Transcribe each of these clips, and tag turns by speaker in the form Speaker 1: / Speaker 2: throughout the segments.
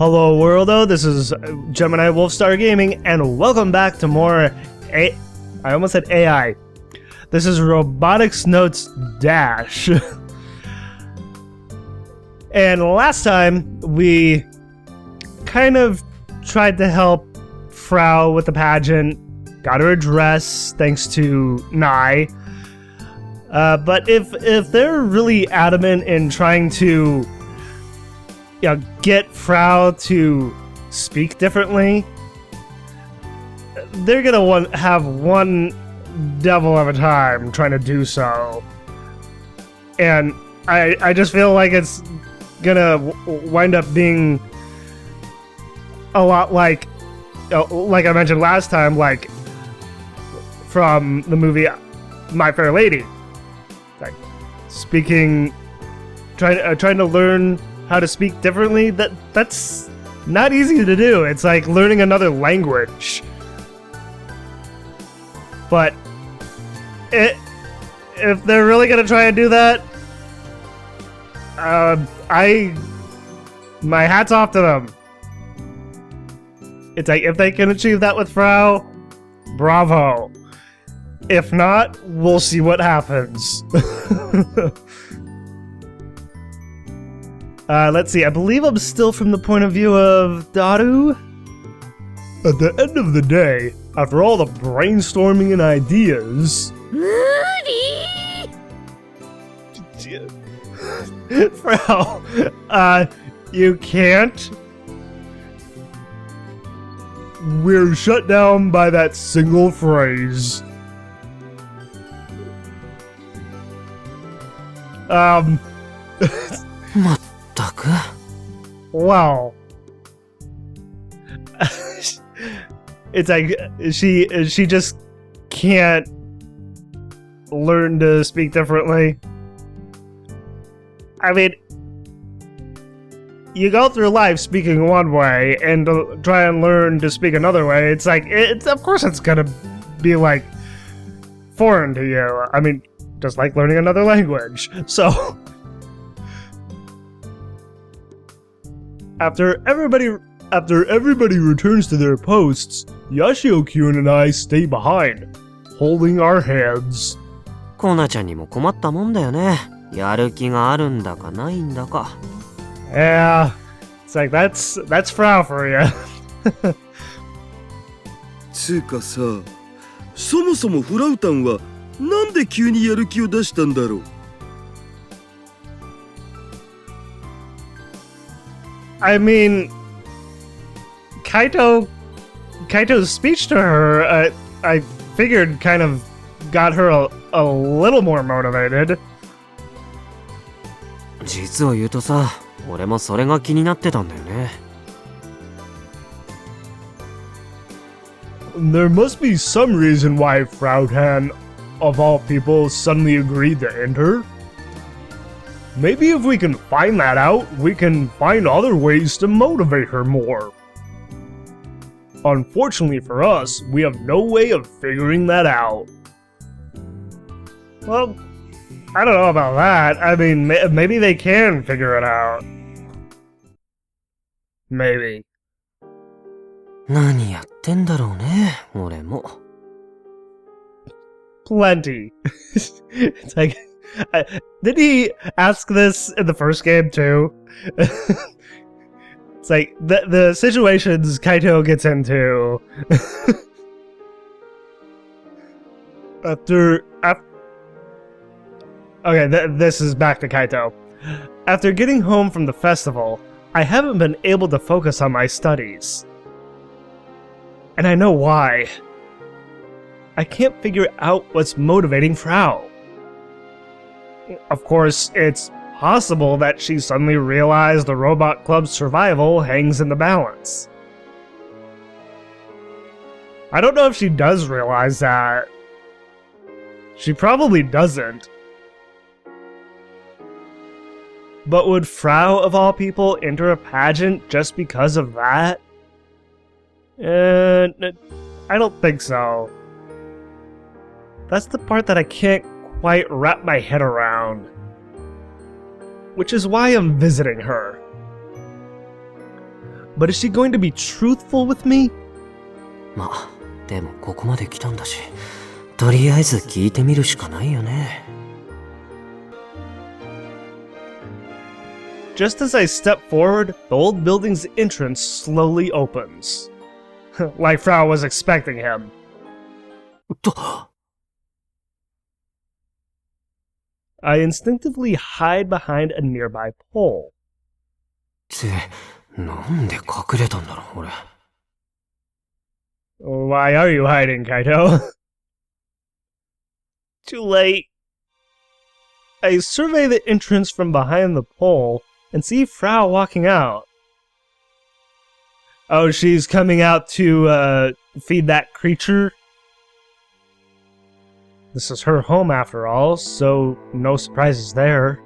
Speaker 1: Hello worldo, this is Gemini Wolfstar Gaming, and welcome back to more I almost said AI. This is Robotics Notes DaSH. And last time, we kind of tried to help Frau with the pageant, got her a dress thanks to Nae. But if they're really adamant in trying to get Frau to speak differently, they're gonna have one devil of a time trying to do so. And I just feel like it's gonna wind up being a lot like I mentioned last time, like from the movie My Fair Lady. Like speaking, trying to learn how to speak differently. That's not easy to do. It's like learning another language. But if they're really gonna try and do that, my hat's off to them. It's like, if they can achieve that with Frau, bravo. If not, we'll see what happens. Let's see, I believe I'm still from the point of view of Daru. At the end of the day, after all the brainstorming and ideas... Frau, you can't. We're shut down by that single phrase. Well, it's like she just can't learn to speak differently. I mean, you go through life speaking one way and try and learn to speak another way. It's like, of course it's gonna be like foreign to you. I mean, just like learning another language. So After everybody returns to their posts, Yashio-kun and I stay behind, holding our hands.
Speaker 2: コナちゃんにも困ったもんだよね。やる気があるんだかないんだか。
Speaker 1: Yeah, it's like that's Frau for you.
Speaker 3: つうかさ、そもそもフラウタンはなんで急にやる気を出したんだろう。
Speaker 1: I mean, Kaito's speech to her, I figured kind of got her a little more motivated.
Speaker 2: 実を言うとさ、俺もそれが気になってたんだよね。
Speaker 1: There must be some reason why Frau Tan, of all people, suddenly agreed to enter. Maybe if we can find that out, we can find other ways to motivate her more. Unfortunately for us, we have no way of figuring that out. Well, I don't know about that. I mean, maybe they can figure it out. Maybe.
Speaker 2: 何やってんだろうね、俺も。
Speaker 1: Plenty. It's like... did he ask this in the first game too? It's like the situations Kaito gets into this is back to Kaito. After getting home from the festival, I haven't been able to focus on my studies. And I know why. I can't figure out what's motivating Frau. Of course, it's possible that she suddenly realized the Robot Club's survival hangs in the balance. I don't know if she does realize that. She probably doesn't. But would Frau, of all people, enter a pageant just because of that? I don't think so. That's the part that I can't quite wrap my head around. Which is why I'm visiting her. But is she going to be truthful with me?
Speaker 2: まあ、でもここまで来たんだし、とりあえず聞いてみるしかないよね。
Speaker 1: Just as I step forward, the old building's entrance slowly opens. Like Frau was expecting him.
Speaker 2: と、
Speaker 1: I instinctively hide behind a nearby pole.
Speaker 2: って、なんで隠れたんだろう、俺。
Speaker 1: Why are you hiding, Kaito? Too late. I survey the entrance from behind the pole and see Frau walking out. Oh, she's coming out to feed that creature? This is her home after all, so no surprises there.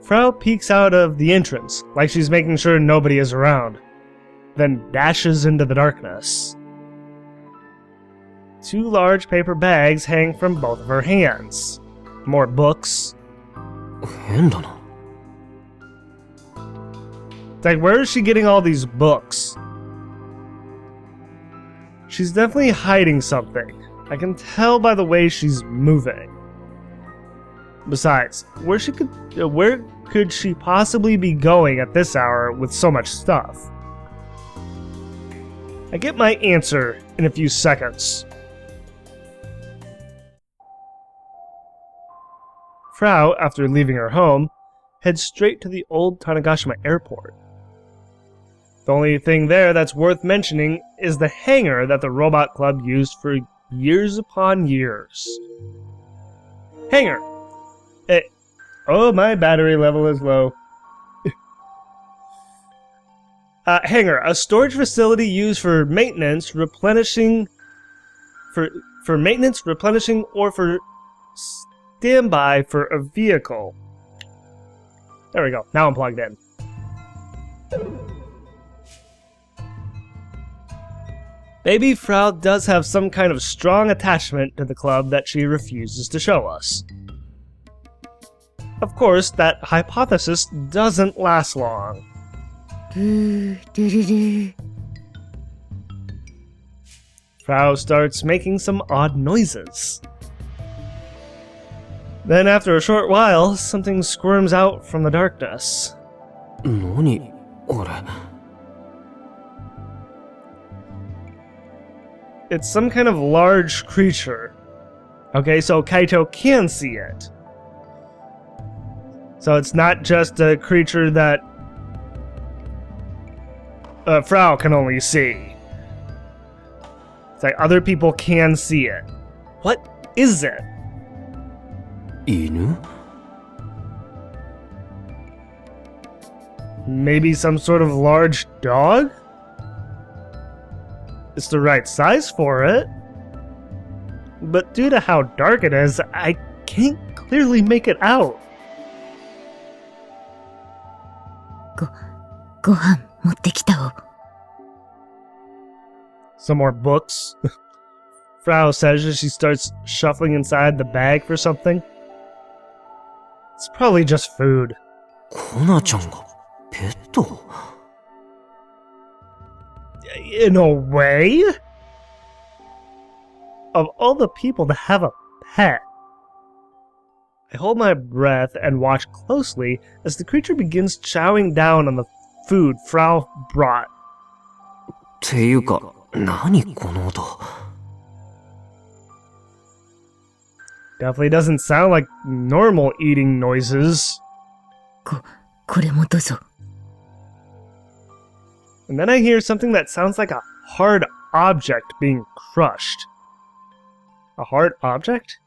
Speaker 1: Frau peeks out of the entrance, like she's making sure nobody is around, then dashes into the darkness. 2 large paper bags hang from both of her hands. More books.
Speaker 2: 変だな。
Speaker 1: It's like, where is she getting all these books? She's definitely hiding something. I can tell by the way she's moving. Besides, where could she possibly be going at this hour with so much stuff? I get my answer in a few seconds. Frau, after leaving her home, heads straight to the old Tanegashima airport. The only thing there that's worth mentioning is the hangar that the robot club used for years upon years. Hangar! Oh, my battery level is low. Hangar, a storage facility used for maintenance, replenishing, for maintenance, replenishing, or for standby for a vehicle. There we go. Now I'm plugged in. Maybe Frau does have some kind of strong attachment to the club that she refuses to show us. Of course, that hypothesis doesn't last long. Frau starts making some odd noises. Then after a short while, something squirms out from the darkness.
Speaker 2: 何あれ。
Speaker 1: It's some kind of large creature. Okay, so Kaito can see it. So it's not just a creature that Frau can only see. It's like other people can see it. What is it?
Speaker 2: 犬
Speaker 1: Maybe some sort of large dog? It's the right size for it. But due to how dark it is, I can't clearly make it out.
Speaker 4: ご飯持ってきたお。
Speaker 1: Some more books. Frau says as she starts shuffling inside the bag for something. It's probably just food.
Speaker 2: コナちゃんがペット
Speaker 1: In a way? Of all the people to have a pet. I hold my breath and watch closely as the creature begins chowing down on the food Frau brought.
Speaker 2: っていうか、何この音
Speaker 1: Definitely doesn't sound like normal eating noises.
Speaker 4: これもどうぞ。
Speaker 1: And then I hear something that sounds like a hard object being crushed. A hard object?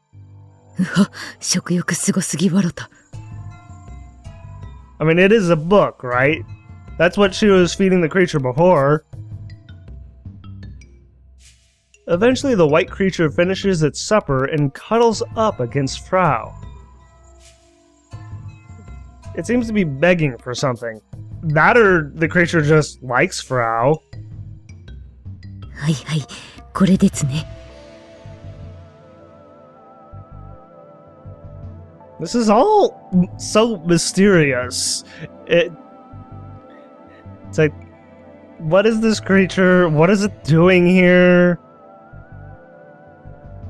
Speaker 4: うわ、食欲すごすぎわろた。
Speaker 1: I mean, it is a book, right? That's what she was feeding the creature before. Eventually, the white creature finishes its supper and cuddles up against Frau. It seems to be begging for something. That or the creature just likes Frau.
Speaker 4: はいはい、これですね。
Speaker 1: This is all so mysterious. It's like, what is this creature? What is it doing here?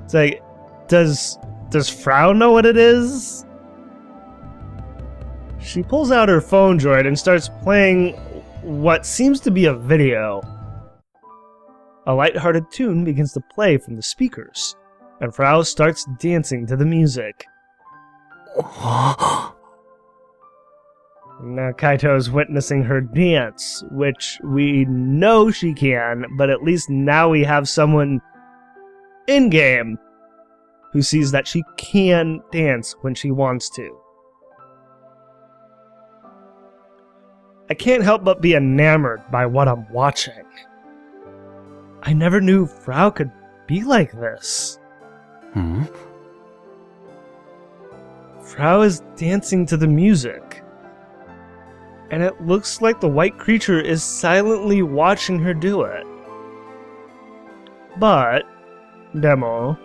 Speaker 1: It's like, does Frau know what it is? She pulls out her phone droid and starts playing what seems to be a video. A light-hearted tune begins to play from the speakers, and Frau starts dancing to the music. Now Kaito's witnessing her dance, which we know she can, but at least now we have someone in-game who sees that she can dance when she wants to. I can't help but be enamored by what I'm watching. I never knew Frau could be like this. Frau is dancing to the music, and it looks like the white creature is silently watching her do it. But, demo,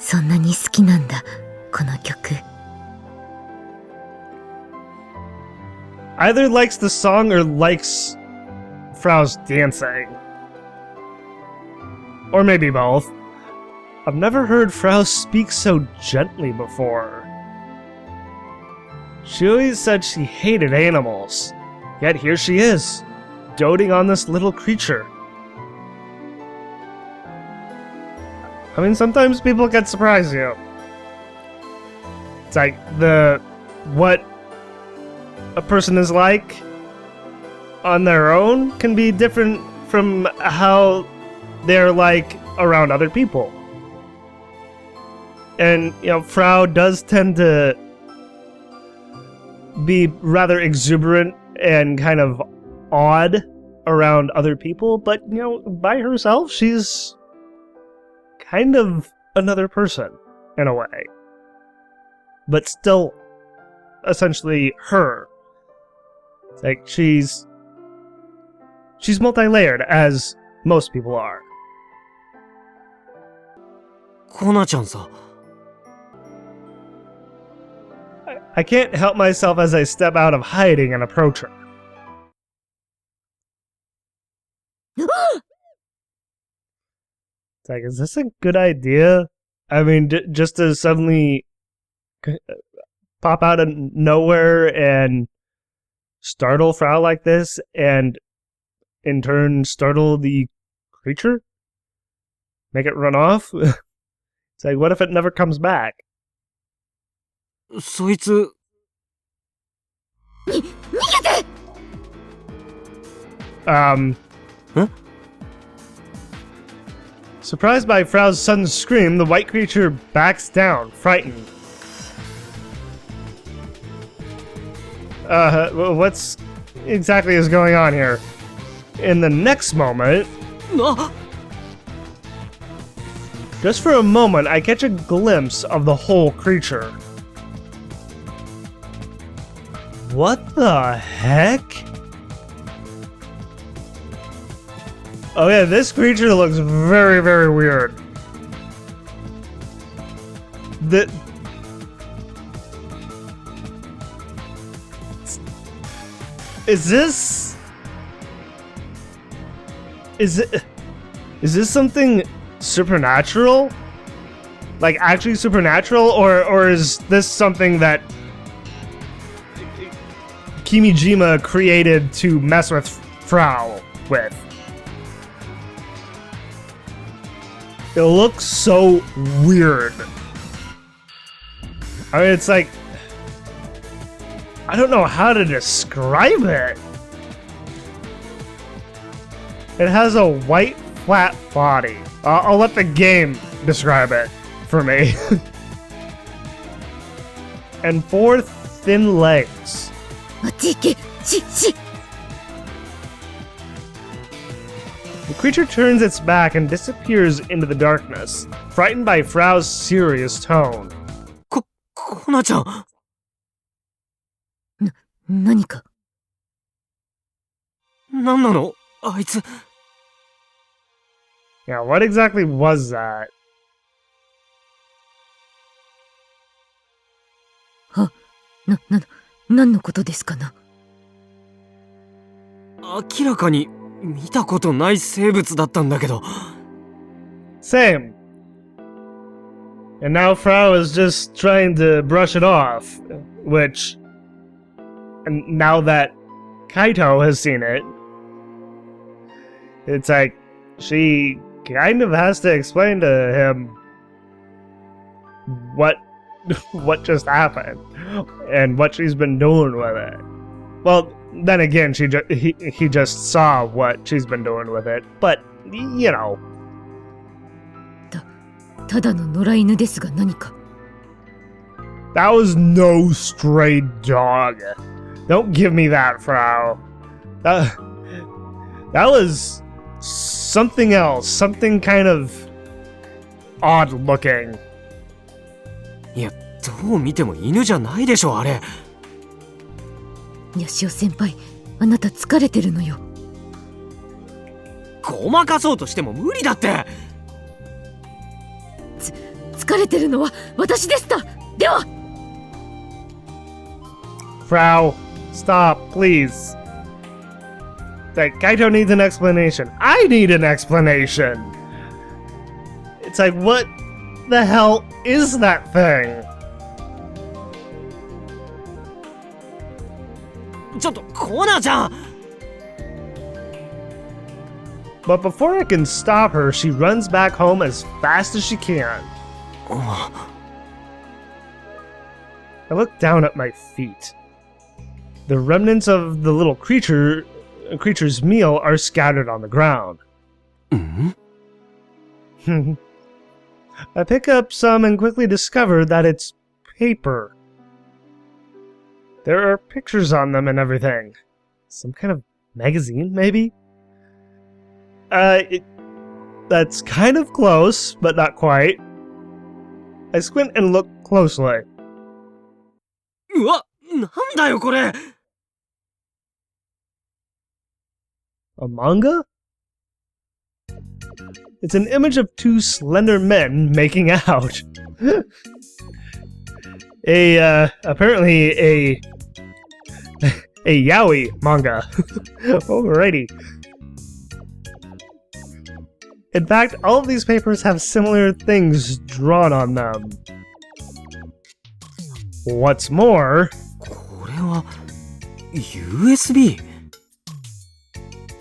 Speaker 4: そんなに好きなんだ、この曲。
Speaker 1: either likes the song or likes Frau's dancing. Or maybe both. I've never heard Frau speak so gently before. She always said she hated animals, yet here she is, doting on this little creature. I mean, sometimes people can surprise you. It's like what a person is like on their own can be different from how they're like around other people. And, you know, Frau does tend to be rather exuberant and kind of odd around other people, but, you know, by herself, she's kind of another person in a way. But still essentially her. It's like she's multi-layered, as most people are.
Speaker 2: コナちゃんさ。
Speaker 1: I can't help myself as I step out of hiding and approach her. It's like, is this a good idea? I mean, just to suddenly pop out of nowhere and startle Frau like this, and in turn startle the creature? Make it run off? It's like, what if it never comes back?
Speaker 2: そいつ。
Speaker 4: 逃げて!
Speaker 2: Huh?
Speaker 1: Surprised by Frau's sudden scream, the white creature backs down, frightened. What's exactly is going on here? In the next moment, just for a moment, I catch a glimpse of the whole creature. What the heck? Oh yeah, this creature looks very, very weird. Is this something supernatural? Like actually supernatural, or is this something that Kimijima created to mess with Frau with? It looks so weird. I mean, it's like, I don't know how to describe it. It has a white, flat body. I'll let the game describe it for me. And 4 thin legs.
Speaker 4: あっち行け! し!
Speaker 1: The creature turns its back and disappears into the darkness, frightened by Frau's serious tone.
Speaker 2: コナちゃん。
Speaker 4: 何か?
Speaker 2: なんなのあいつ。
Speaker 1: Yeah, what exactly was that?
Speaker 4: 何のことですかな。
Speaker 2: 明らかに見たことない生物だったんだけど。
Speaker 1: Same. And now Frau is just trying to brush it off, which... And now that Kaito has seen it, it's like, she kind of has to explain to him what just happened and what she's been doing with it. Well, then again, he just saw what she's been doing with it, but, you know.
Speaker 4: ただの野良犬ですが何か。
Speaker 1: That was no stray dog. Don't give me that, Frau. That was something else. Something kind of odd looking.
Speaker 2: いや、どう見ても犬じゃないでしょ、あれ。
Speaker 4: ヤシオ先輩、あなた疲れてるのよ。
Speaker 2: ごまかそうとしても無理だって。
Speaker 4: 疲れてるのは私でした。では。
Speaker 1: Frau, stop, please. That Kaito needs an explanation. I need an explanation. It's like, what the hell is that thing?
Speaker 2: ちょっとコーナーちゃん。
Speaker 1: But before I can stop her, she runs back home as fast as she can. I look down at my feet. The remnants of the little creature's meal are scattered on the ground. I pick up some and quickly discover that it's paper. There are pictures on them and everything. Some kind of magazine, maybe? That's kind of close, but not quite. I squint and look closely.
Speaker 2: うわ、なんだよこれ。
Speaker 1: A manga? It's an image of two slender men making out. Apparently a yaoi manga. Alrighty. In fact, all of these papers have similar things drawn on them. What's more,
Speaker 2: これは USB?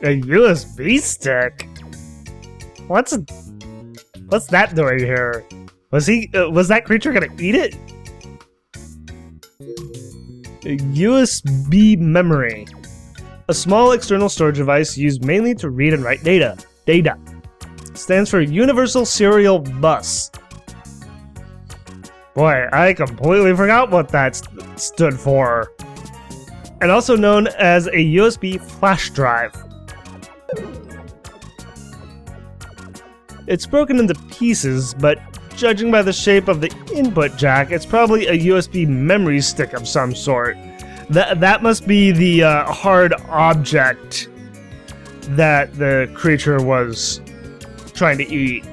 Speaker 1: a USB stick? What's that doing here? Was that creature gonna eat it? A USB memory. A small external storage device used mainly to read and write data. Data. Stands for Universal Serial Bus. Boy, I completely forgot what that stood for. And also known as a USB flash drive. It's broken into pieces, but judging by the shape of the input jack, it's probably a USB memory stick of some sort. That must be the hard object that the creature was trying to eat.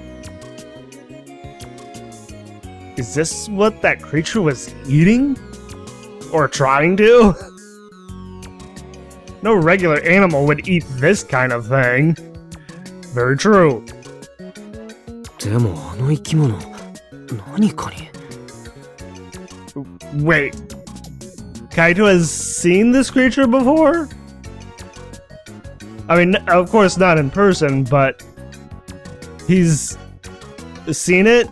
Speaker 1: Is this what that creature was eating? Or trying to? No regular animal would eat this kind of thing. Very true.
Speaker 2: でもあの生き物、何かに。
Speaker 1: Wait. Kaito has seen this creature before? I mean, of course not in person, but he's seen it?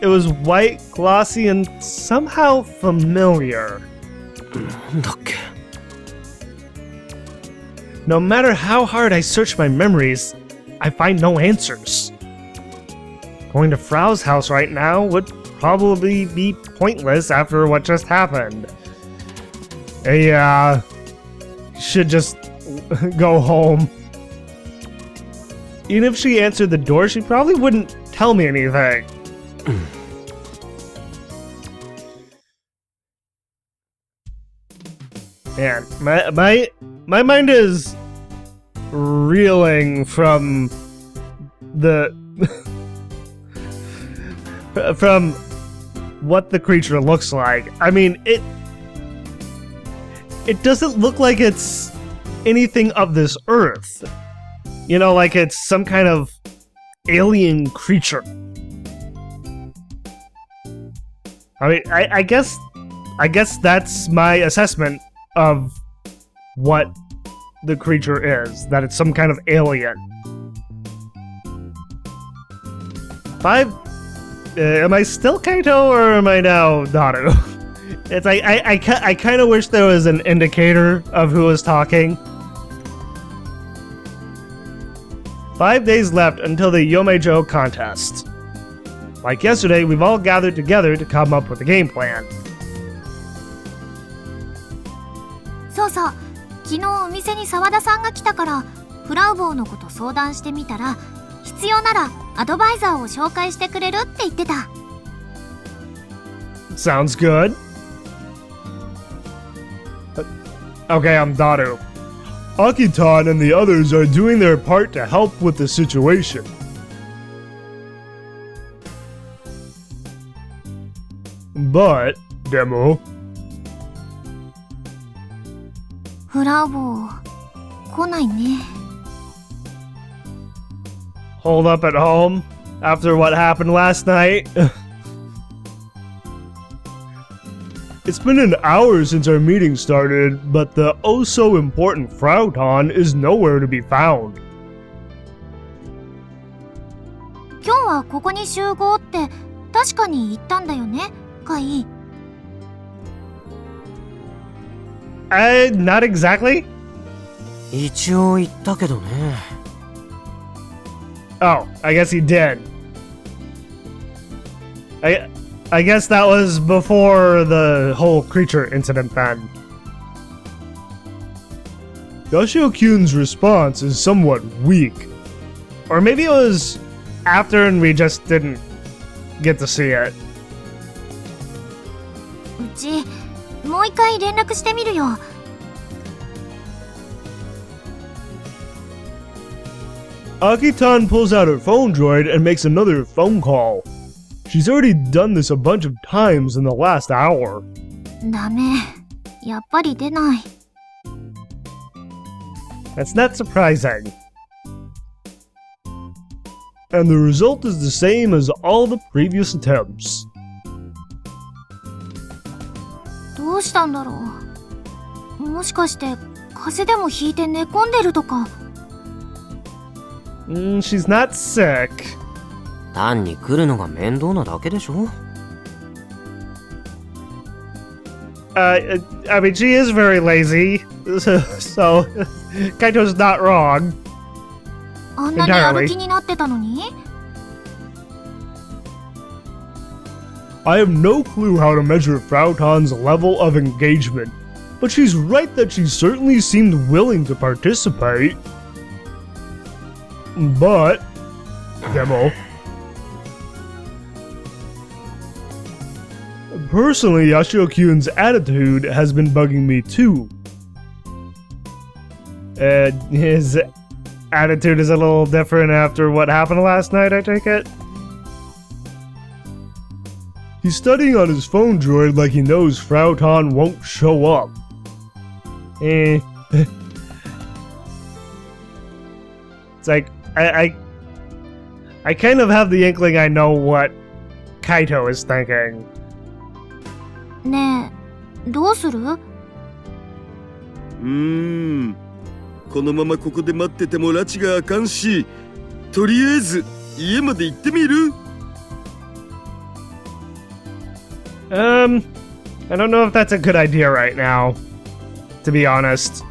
Speaker 1: It was white, glossy, and somehow familiar.
Speaker 2: なんだっけ。
Speaker 1: No matter how hard I search my memories, I find no answers. Going to Frau's house right now would probably be pointless after what just happened. Yeah, should just go home. Even if she answered the door, she probably wouldn't tell me anything. Man, my mind is reeling from the what the creature looks like. I mean, it doesn't look like it's anything of this earth. You know, like it's some kind of alien creature. I mean, I guess that's my assessment of what the creature is, that it's some kind of alien. 5, am I still Kaito or am I now Daru? It's like, I kind of wish there was an indicator of who was talking. 5 days left until the Yomejo contest. Like yesterday, we've all gathered together to come up with a game plan.
Speaker 5: そうそう、昨日お店に澤田さんが来たからフラウボーのこと相談してみたら、必要ならアドバイザーを紹介してくれるって言ってた。
Speaker 1: Sounds good. Okay, I'm Daru. Akitan and the others are doing their part to help with the situation. But, Demo,
Speaker 5: フラウボー来ないね。
Speaker 1: hold up at home after what happened last night. It's been an hour since our meeting started, but the oh-so-important Frauton is nowhere to be found.
Speaker 5: 今日はここに集合って確かに言ったんだよね、カイ。
Speaker 1: Not exactly?
Speaker 2: 一応言ったけどね。
Speaker 1: Oh, I guess he did. I guess that was before the whole creature incident then. Yoshio-kun's response is somewhat weak. Or maybe it was after and we just didn't get to see it.
Speaker 5: うちもう一回連絡してみるよ。
Speaker 1: Akitan pulls out her phone droid and makes another phone call. She's already done this a bunch of times in the last hour.
Speaker 5: ダメ、やっぱり出ない。
Speaker 1: That's not surprising. And the result is the same as all the previous attempts.
Speaker 5: どうしたんだろう。もしかして風邪でもひいて寝込んでるとか。
Speaker 1: She's not sick.
Speaker 2: 単に来るのが面倒なだけでしょ。
Speaker 1: I mean, she is very lazy, so Kaito's not wrong.
Speaker 5: あんなにやる気になってたのに。
Speaker 1: I have no clue how to measure Frauton's level of engagement, but she's right that she certainly seemed willing to participate. But, Demo, personally, Yoshio-kun's attitude has been bugging me too. His attitude is a little different after what happened last night, I take it? He's studying on his phone droid like he knows Frauton won't show up. It's like, I kind of have the inkling I know what Kaito is thinking.
Speaker 5: ねえ、どうする？
Speaker 3: このままここで待ってても拉致があかんし、とりあえず家まで行ってみる？
Speaker 1: I don't know if that's a good idea right now, to be honest.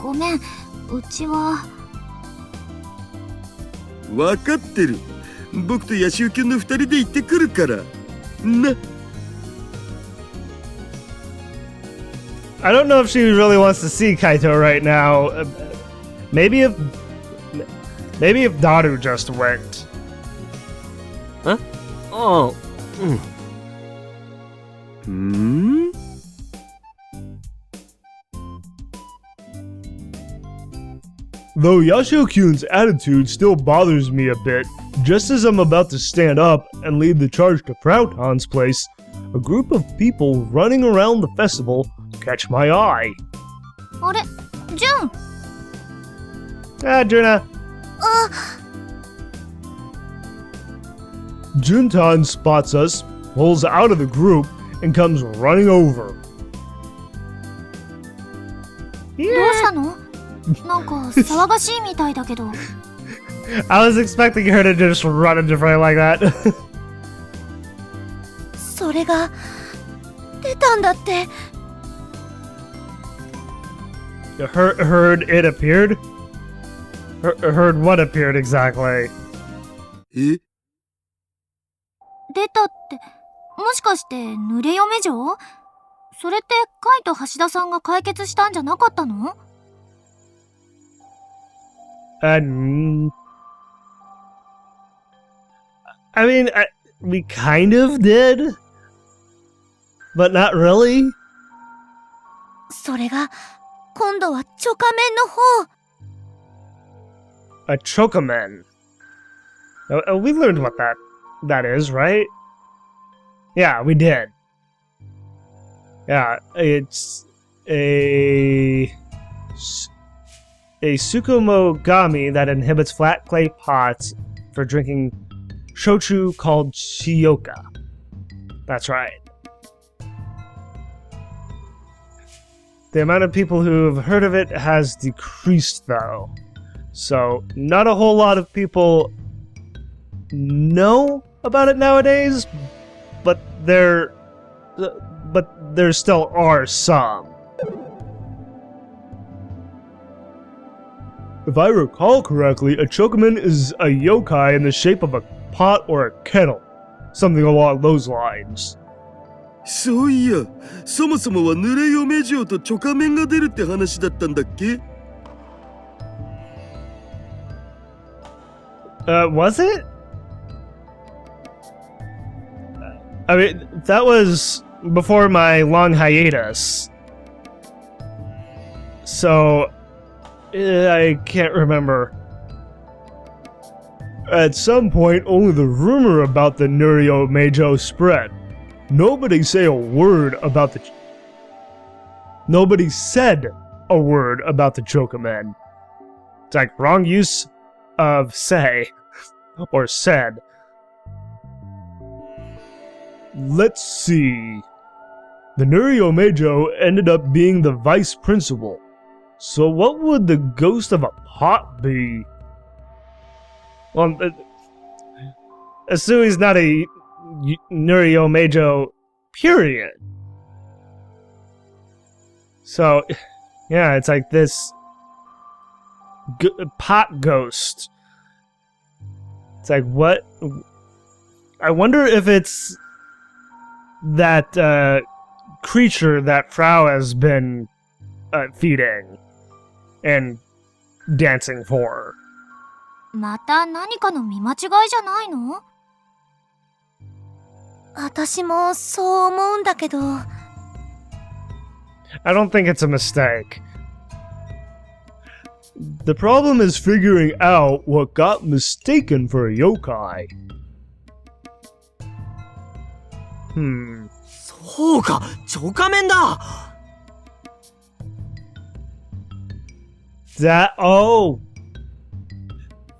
Speaker 5: ごめん、うちは。
Speaker 3: わかってる。僕とヤシオ君の2人で行ってくるからな。
Speaker 1: I don't know if she really wants to see Kaito right now. Maybe if Daru just went.
Speaker 2: え？ああ、うん。
Speaker 1: Though Yashio-kyun's attitude still bothers me a bit, just as I'm about to stand up and lead the charge to Frautan's place, a group of people running around the festival catch my eye.
Speaker 5: あれ、ジュン。
Speaker 1: Ah, Juna.
Speaker 5: あ、
Speaker 1: Juntan spots us, pulls out of the group, and comes running over.
Speaker 5: どうしたの？なんか騒がしいみたいだけど。
Speaker 1: I was expecting her to just run into frame like that.
Speaker 4: それが出たんだって。
Speaker 1: Heard it appeared? Heard what appeared exactly?
Speaker 3: え？
Speaker 5: 出たって、もしかして濡れ嫁嬢？それってカイと橋田さんが解決したんじゃなかったの？
Speaker 1: I mean, we kind of did, but not really.
Speaker 4: それが今度はチョカメンの方。
Speaker 1: A chokamen. We learned what that is, right? Yeah, we did. Yeah, it's a Sukumogami that inhibits flat clay pots for drinking shochu called Shiyoka. That's right. The amount of people who have heard of it has decreased, though. So, not a whole lot of people know about it nowadays, but there still are some. If I recall correctly, a chokaman is a yokai in the shape of a pot or a kettle. Something along those lines.
Speaker 3: そういや、そもそもは濡れ嫁嬢とチョカメンが出るって話だったんだっけ？
Speaker 1: Was it? I mean, that was before my long hiatus. So, I can't remember. At some point, only the rumor about the Nurio Meijo spread. Nobody said a word about the Chokamen. It's like wrong use of say or said. Let's see. The Nurio Meijo ended up being the vice principal. So what would the ghost of a pot be? Well, assume he's not a Nurio Meijo, period. So, yeah, it's like this pot ghost. It's like, what? I wonder if it's that creature that Frau has been feeding and dancing for.
Speaker 5: また何かの見間違いじゃないの？
Speaker 4: 私もそう思うんだけど。
Speaker 1: I don't think it's a mistake. The problem is figuring out what got mistaken for a yokai.
Speaker 2: そうか、チョカメンだ。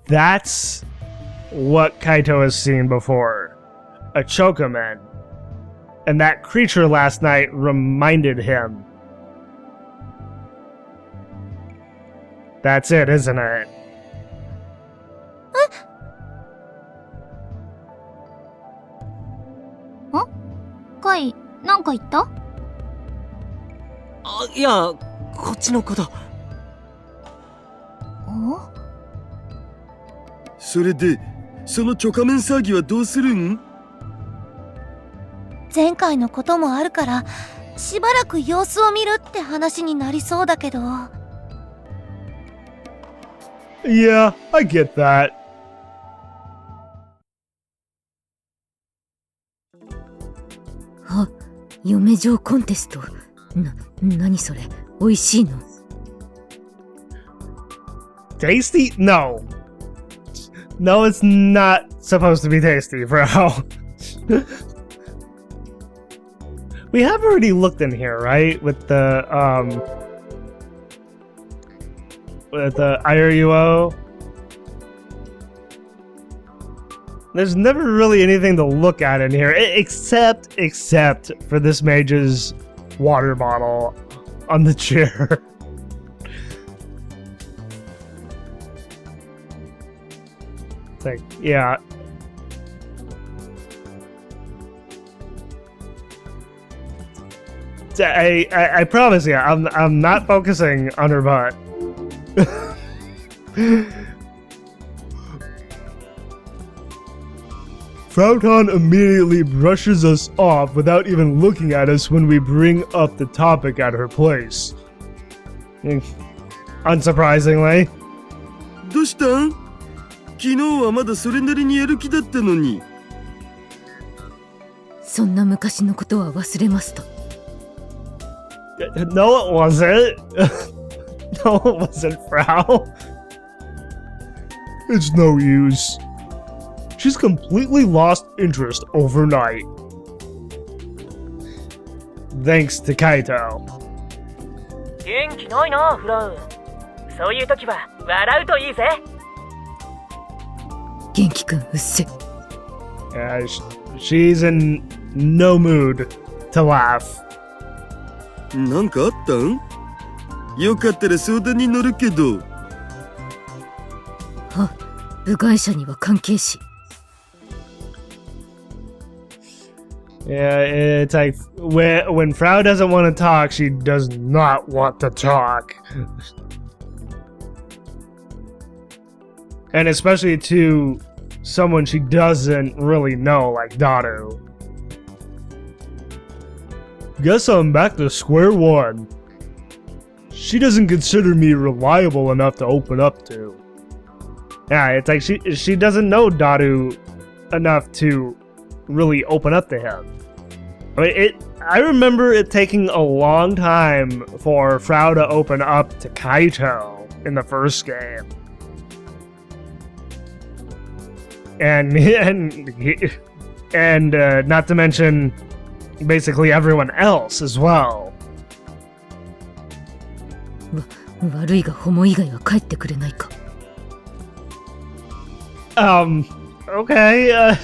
Speaker 1: That's what Kaito has seen before. A chokaman. And that creature last night reminded him. That's it, isn't it?
Speaker 5: カイ、なんか言った？
Speaker 2: あ、いや、こっちのこと。
Speaker 5: お？
Speaker 3: それで、そのチョカメン騒ぎはどうするん？
Speaker 4: 前回のこともあるから、しばらく様子を見るって話になりそうだけど。
Speaker 1: Yeah, I get that.
Speaker 4: あ、嫁嬢コンテスト。何それ、美味しいの？
Speaker 1: tasty? No. No, it's not supposed to be tasty, bro. We have already looked in here, right? With the IRUO. There's never really anything to look at in here, except for this mage's water bottle on the chair. It's like, yeah. I promise you, I'm not focusing on her butt. Frauton immediately brushes us off without even looking at us when we bring up the topic at her place. Unsurprisingly.
Speaker 3: どうしたん？昨日はまだそれなりにやる気だったのに。
Speaker 6: そんな昔のことは忘れました。
Speaker 1: No, it wasn't. No, it wasn't, Frau. It's no use. She's completely lost interest overnight. Thanks to Kaito.
Speaker 7: 元気ないな、フラウ。そういう時は笑うといいぜ。
Speaker 6: 元気くんうっせ。
Speaker 1: Yeah, she's in no mood to laugh.
Speaker 3: なんかあったん？よかったら相談に乗るけど。
Speaker 6: あ、部外者には関係し。
Speaker 1: Yeah, it's like when Frau doesn't want to talk, she does not want to talk. And especially to someone she doesn't really know, like Daru. Guess I'm back to square one. She doesn't consider me reliable enough to open up to. Yeah, it's like she doesn't know Daru enough to really open up to him. I remember it taking a long time for Frau to open up to Kaito in the first game. And not to mention basically everyone else as well.
Speaker 6: 悪いがホモ以外は帰ってくれないか。
Speaker 1: Okay,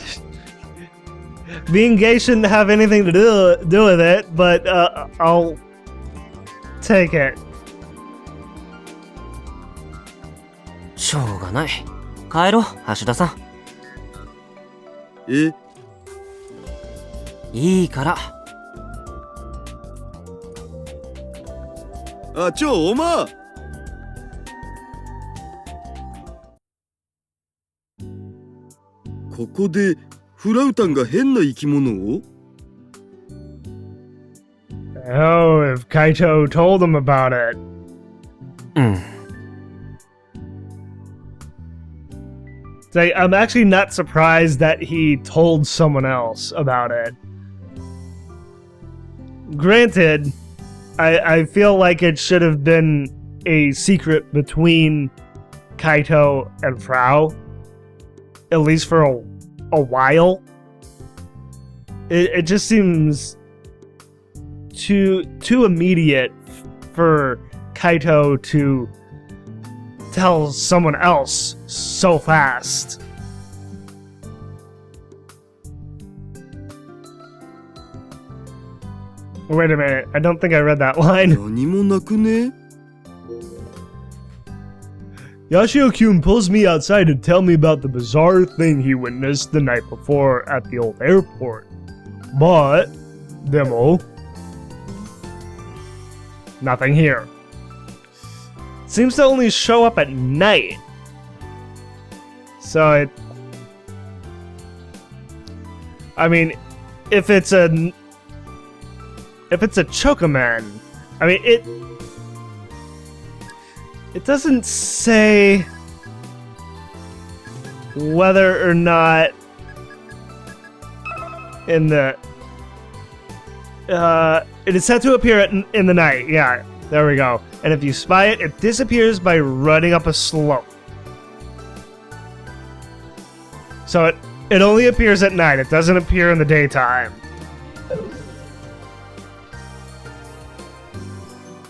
Speaker 1: being gay shouldn't have anything to do with it, but I'll take it.
Speaker 2: しょうがない。帰ろう、橋田さん。
Speaker 3: え？
Speaker 2: いいから。
Speaker 3: あ、おま。ここでフラウタンが変な生き物を？
Speaker 1: Oh, if Kaito told him about it.
Speaker 2: うん。
Speaker 1: I'm actually not surprised that he told someone else about it. Granted, I feel like it should have been a secret between Kaito and Frau, at least for a while. It just seems too immediate for Kaito to tell someone else so fast. Wait a minute, I don't think I read that line.
Speaker 3: 何もなくね？
Speaker 1: Yashio-kun pulls me outside to tell me about the bizarre thing he witnessed the night before at the old airport. But, demo, nothing here. Seems to only show up at night. So I mean, if it's a Chocoman, I mean it doesn't say whether or not in the it is said to appear in the night. Yeah, There we go. And if you spy it, it disappears by running up a slope. So it only appears at night. It doesn't appear in the daytime.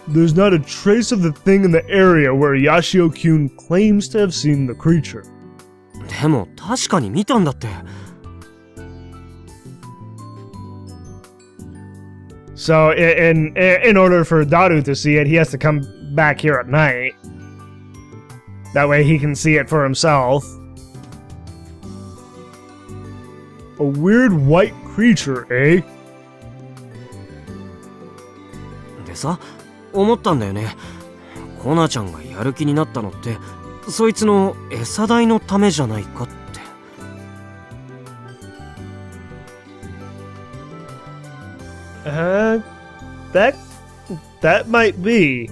Speaker 1: There's not a trace of the thing in the area where Yashio-kyun claims to have seen the creature.
Speaker 2: でも確かに見たんだって。
Speaker 1: So in order for Daru to see it, he has to come back here at night. That way he can see it for himself. A weird white creature, eh?
Speaker 2: でさ、思ったんだよね。コナちゃんがやる気になったのって、そいつの餌代のためじゃないかって。
Speaker 1: That might be.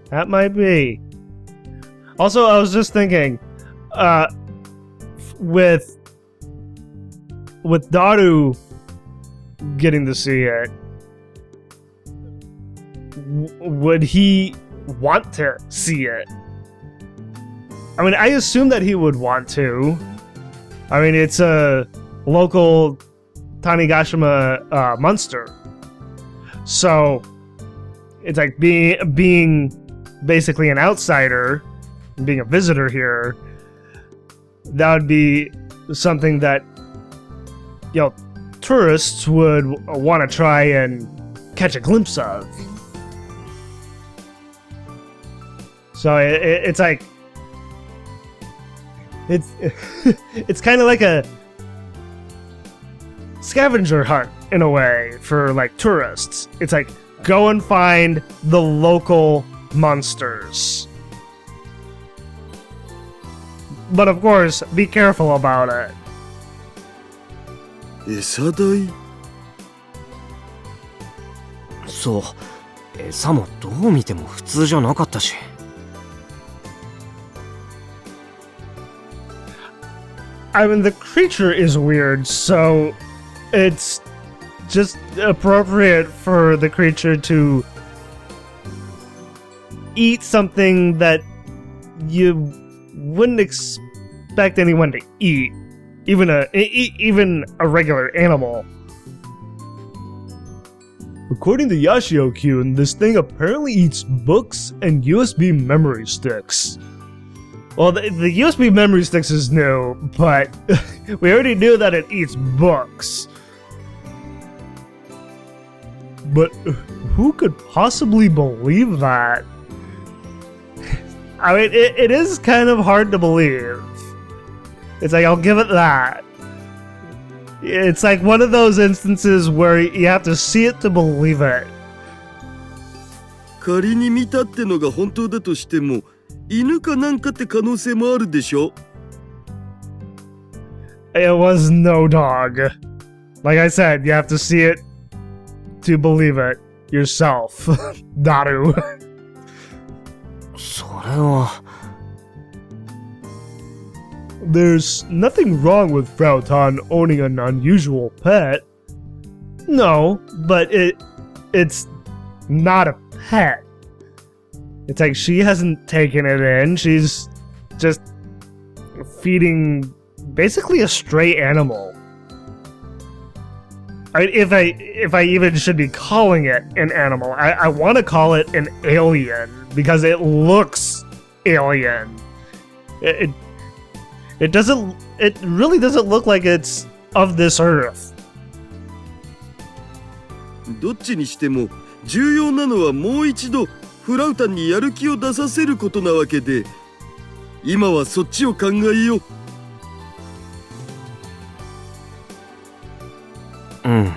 Speaker 1: That might be. Also, I was just thinking, with Daru getting to see it, would he want to see it? I mean, I assume that he would want to. I mean, it's a local Tanigashima monster. So, it's like being basically an outsider, being a visitor here, that would be something that, you know, tourists would want to try and catch a glimpse of. So it's like, it's kind of like a scavenger hunt in a way for like tourists. It's like, go and find the local monsters. But of course, be careful about it.
Speaker 3: 餌代？
Speaker 2: そう、餌もどう見ても普通じゃなかったし。
Speaker 1: I mean, the creature is weird, so it's just appropriate for the creature to eat something that you wouldn't expect anyone to eat, even a regular animal. According to Yashio-kyun, this thing apparently eats books and USB memory sticks. Well, the USB memory sticks is new, but we already knew that it eats books. But who could possibly believe that? I mean, it is kind of hard to believe. It's like, I'll give it that. It's like one of those instances where you have to see it to believe it.
Speaker 3: 仮に見たってのが本当だとしても、犬かなんかって可能性もあるでしょ？
Speaker 1: It was no dog. Like I said, you have to see it to believe it yourself. Daru.
Speaker 2: それは。
Speaker 1: There's nothing wrong with Frau Tan owning an unusual pet. No, but it's not a pet. It's like she hasn't taken it in. She's just feeding basically a stray animal. If I even should be calling it an animal, I want to call it an alien because it looks alien. It really doesn't look like it's of this earth.
Speaker 3: どっちにしても重要なのはもう一度フラウタンにやる気を出させることなわけで、今はそっちを考えよう。
Speaker 2: うん。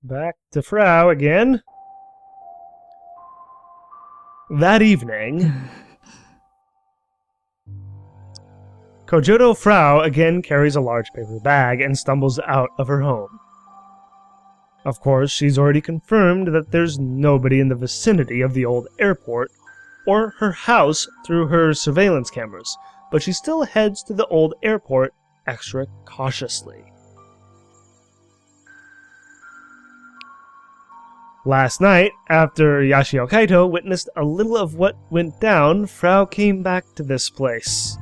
Speaker 1: Back to Frau again. That evening, Kojodo Frau again carries a large paper bag and stumbles out of her home. Of course, she's already confirmed that there's nobody in the vicinity of the old airport or her house through her surveillance cameras, but she still heads to the old airport extra cautiously. Last night, after Yashio Kaito witnessed a little of what went down, Frau came back to this place.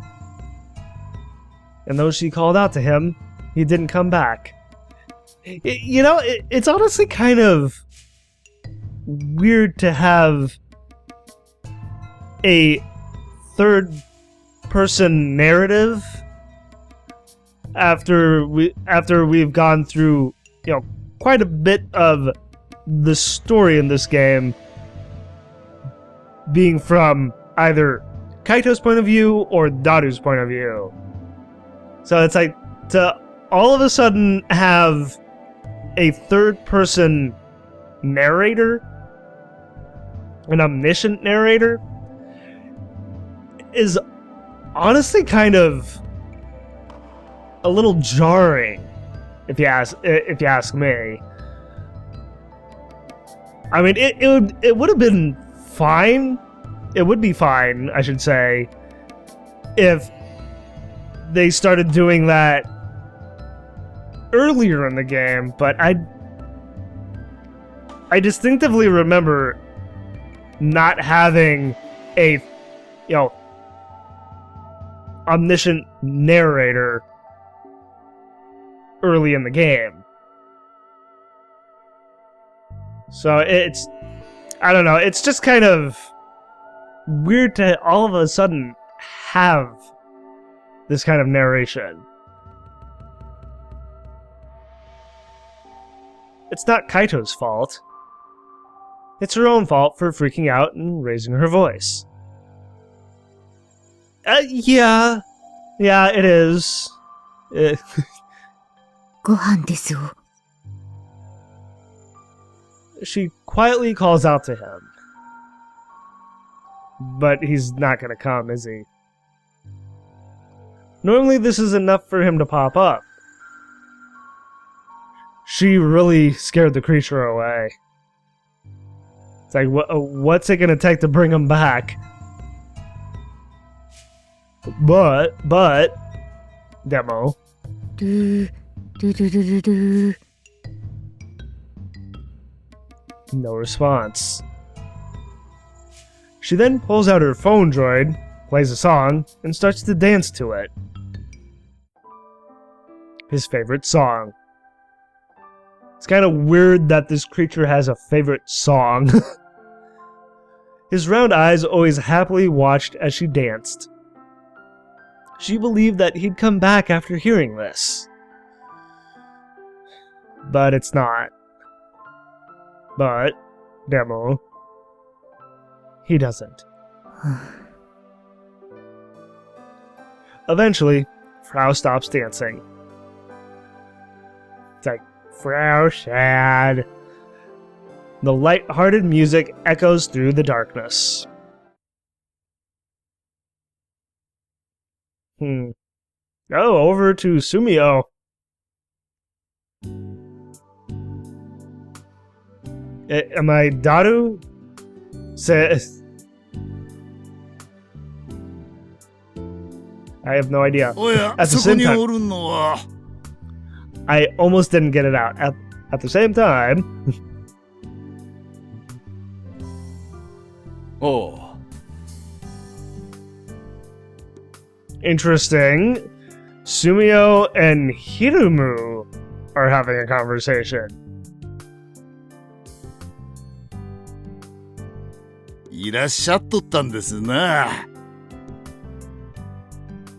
Speaker 1: And though she called out to him, he didn't come back. It's honestly kind of weird to have a third-person narrative after we've gone through, quite a bit of the story in this game being from either Kaito's point of view or Daru's point of view. So it's like to all of a sudden have a third-person narrator, an omniscient narrator, is honestly kind of a little jarring, if you ask me. I mean, it would have been fine. It would be fine, I should say, if they started doing that earlier in the game, but I distinctively remember not having a, omniscient narrator early in the game. So I don't know, it's just kind of weird to all of a sudden have this kind of narration. It's not Kaito's fault. It's her own fault for freaking out and raising her voice. Yeah, it is.
Speaker 6: ご飯ですよ。
Speaker 1: She quietly calls out to him. But he's not gonna come, is he? Normally this is enough for him to pop up. She really scared the creature away. It's like, what's it gonna take to bring him back? But, demo.
Speaker 6: Do, do, do, do, do, do.
Speaker 1: No response. She then pulls out her phone droid, plays a song, and starts to dance to it. His favorite song. It's kind of weird that this creature has a favorite song. His round eyes always happily watched as she danced. She believed that he'd come back after hearing this. But it's not. But, demo, he doesn't. Eventually, Frau stops dancing. It's like, Frau sad. The light-hearted music echoes through the darkness. Oh, over to Sumio. Am I Daru? Says. I have no idea. At the same time, I almost didn't get it out. At the same time.
Speaker 3: Oh.
Speaker 1: Interesting. Sumio and Hirumu are having a conversation.
Speaker 8: いらっしゃっとったんですな。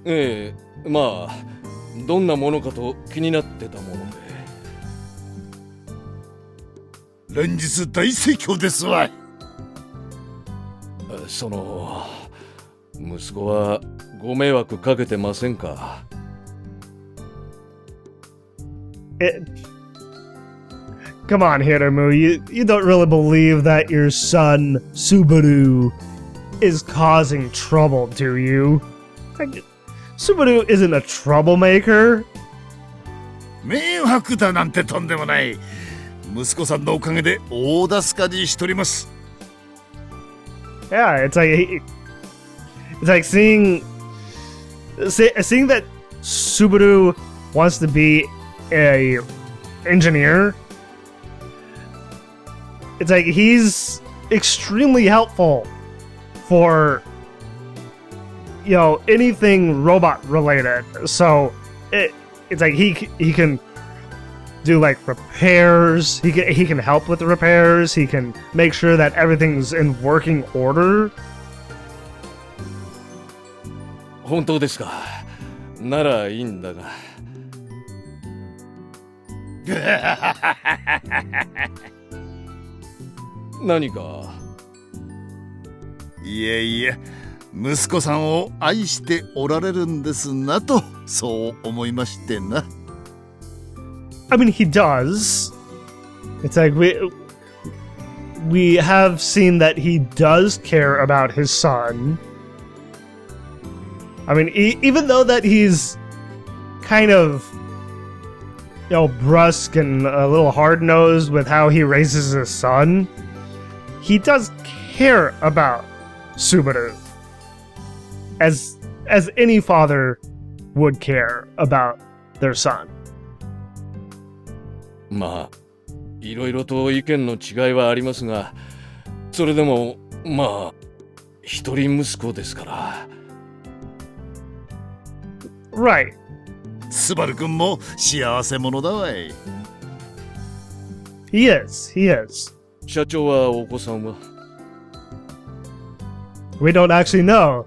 Speaker 3: ええ、まあどんなものかと気になってたもので。
Speaker 8: 連日大盛況ですわい。
Speaker 3: その息子はご迷惑かけてませんか。
Speaker 1: Come on, Hirumu, you don't really believe that your son, Subaru, is causing trouble, do you? Subaru isn't a troublemaker.
Speaker 8: 迷惑だなんてとんでもない。息子さんのおかげで大助かりしております。
Speaker 1: Yeah, it's like seeing that Subaru wants to be a engineer. It's like he's extremely helpful for, you know, anything robot related. So it's like he can do like repairs. He can help with the repairs. He can make sure that everything's in working order.
Speaker 9: 本当ですか。ならいいんだが。何か。
Speaker 8: いえいえ、息子さんを愛しておられるんですなと、そう思いましてな。
Speaker 1: I mean, he does. It's like we have seen that he does care about his son. I mean, even though that he's kind of, you know, brusque and a little hard-nosed with how he raises his son, he does care about Subaru. As any father would care about their son.
Speaker 9: まあ、いろいろと意見の違いはありますが、それでも、まあ、一人息子ですから。
Speaker 1: Right.
Speaker 8: スバル君も幸せ者だわい。
Speaker 1: He is.
Speaker 9: 社長はお子さんは
Speaker 1: We don't actually know.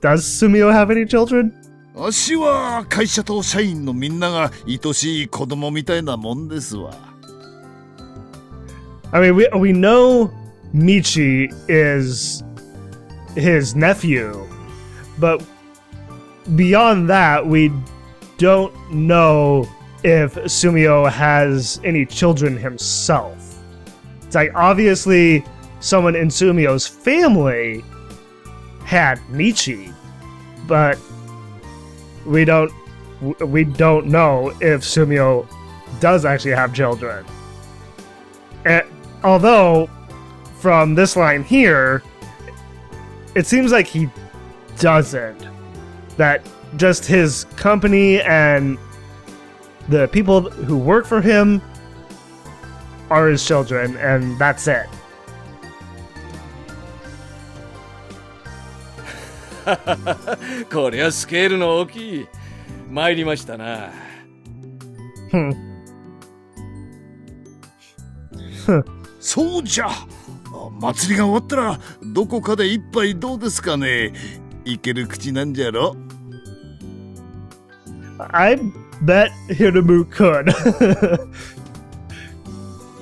Speaker 1: Does Sumio have any children?
Speaker 8: わしは会社と社員のみんなが愛しい子供みたいなもんですわ。
Speaker 1: I mean, we know Michi is his nephew, but beyond that, we don't know if Sumio has any children himself. It's like, obviously, someone in Sumio's family had Michi, but we don't know if Sumio does actually have children. And although, from this line here, it seems like he doesn't. That just his company and the people who work for him are his children, and that's it.
Speaker 9: こりゃスケールの大きい。参りましたな。
Speaker 8: そうじゃ。祭りが終わったらどこかで一杯どうですかね。いける口なんじゃろ。
Speaker 1: I bet Hiramu could.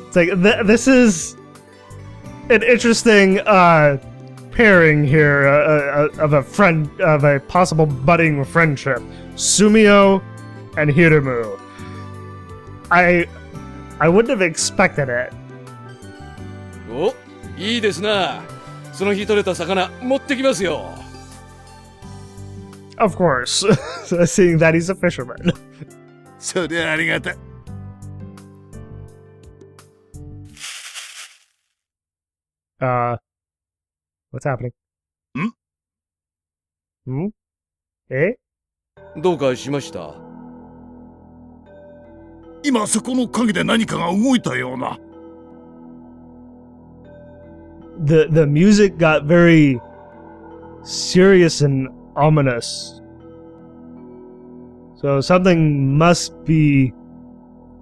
Speaker 1: It's like this is an interesting pairing here of a possible budding friendship. Sumio and Hiramu. I wouldn't have expected it.
Speaker 9: お、いいですな。その日取れた魚持ってきますよ。
Speaker 1: Of course, seeing that he's a fisherman.
Speaker 8: そりゃありがたい。
Speaker 1: What's happening?
Speaker 8: ん？
Speaker 1: え？
Speaker 9: どうかしました？
Speaker 8: 今そこの影で何かが動いたような。
Speaker 1: The music got very serious and ominous. So something must be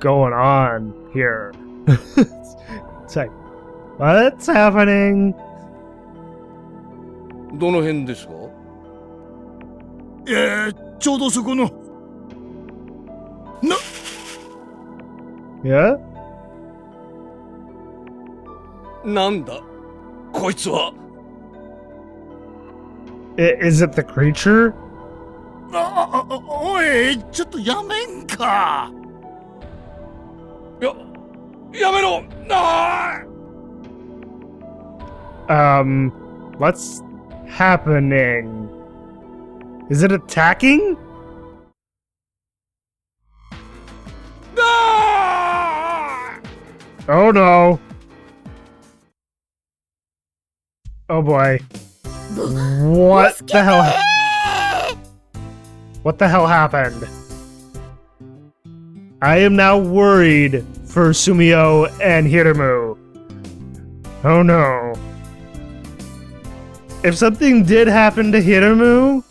Speaker 1: going on here. It's like, what's happening?
Speaker 9: どの辺ですか？
Speaker 8: ちょうどそこの。
Speaker 1: Yeah?
Speaker 9: なんだこいつは。
Speaker 1: Is it the creature?
Speaker 8: おい、ちょっとやめんか。
Speaker 9: やめろ。
Speaker 1: What's happening? Is it attacking? Oh no. Oh boy. What the hell? What the hell happened? I am now worried for Sumio and Hiramu. Oh no. If something did happen to Hiramu,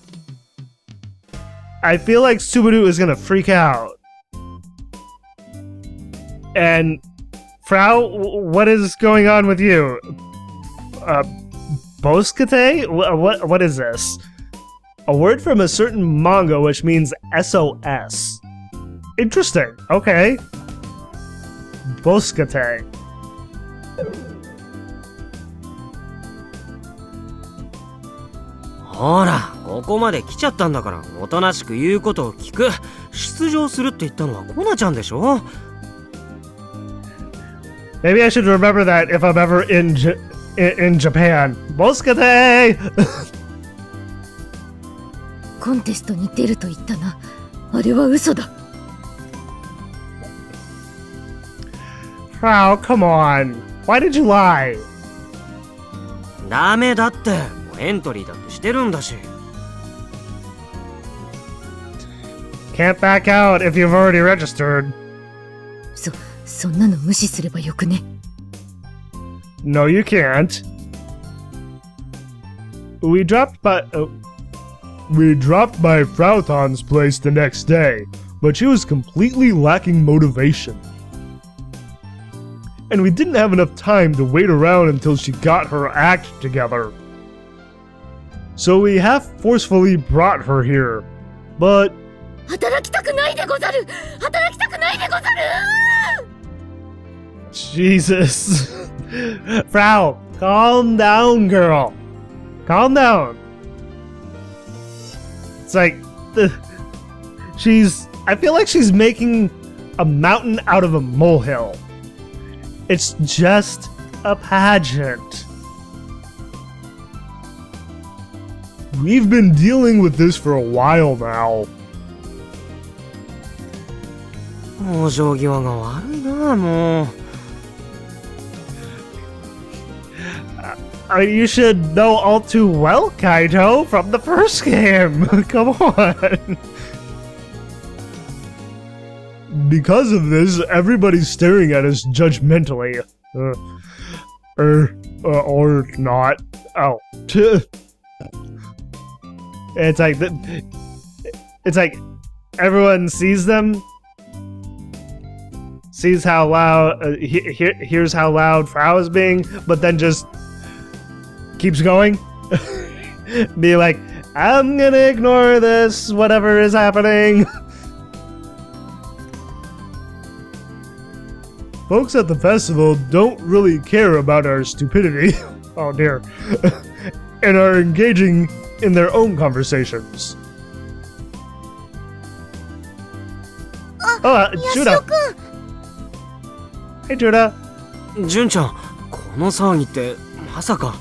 Speaker 1: I feel like Subaru is gonna freak out. And Frau, what is going on with you? Boskate? What is this? A word from a certain manga which means SOS. Interesting. Okay. Boskate.
Speaker 2: ほら、ここまで来ちゃったんだから、おとなしく言うことを聞く。出場するって言ったのはコナちゃんでしょ?
Speaker 1: Maybe I should remember that if I'm ever in Japan. Boskate!
Speaker 6: コンテストに出ると言ったな。あれは嘘だ。
Speaker 1: Frau, come on. Why did you lie?
Speaker 2: ダメだって。もうエントリーだってしてるんだし。
Speaker 1: Can't back out if you've already registered.
Speaker 6: そんなの無視すればよくね。
Speaker 1: No, you can't. We dropped by Frauton's place the next day, but she was completely lacking motivation. And we didn't have enough time to wait around until she got her act together. So we half forcefully brought her here, but...
Speaker 6: 働きたくないでござる！働きたくないでござる！
Speaker 1: Jesus. Frau, calm down, girl. Calm down. It's like... I feel like she's making a mountain out of a molehill. It's just a pageant. We've been dealing with this for a while now.
Speaker 2: 往生際が悪いな、もう。
Speaker 1: You should know all too well, Kaito, from the first game. Come on. Because of this, everybody's staring at us judgmentally. Or not. Oh. It's like everyone sees them, sees how loud, hears how loud Frau is being, but then just keeps going. Be like, I'm gonna ignore this, whatever is happening. Folks at the festival don't really care about our stupidity. Oh dear. And are engaging in their own conversations. Oh, Judah. Hey, Judah.
Speaker 2: 純ちゃん、この騒ぎってまさか。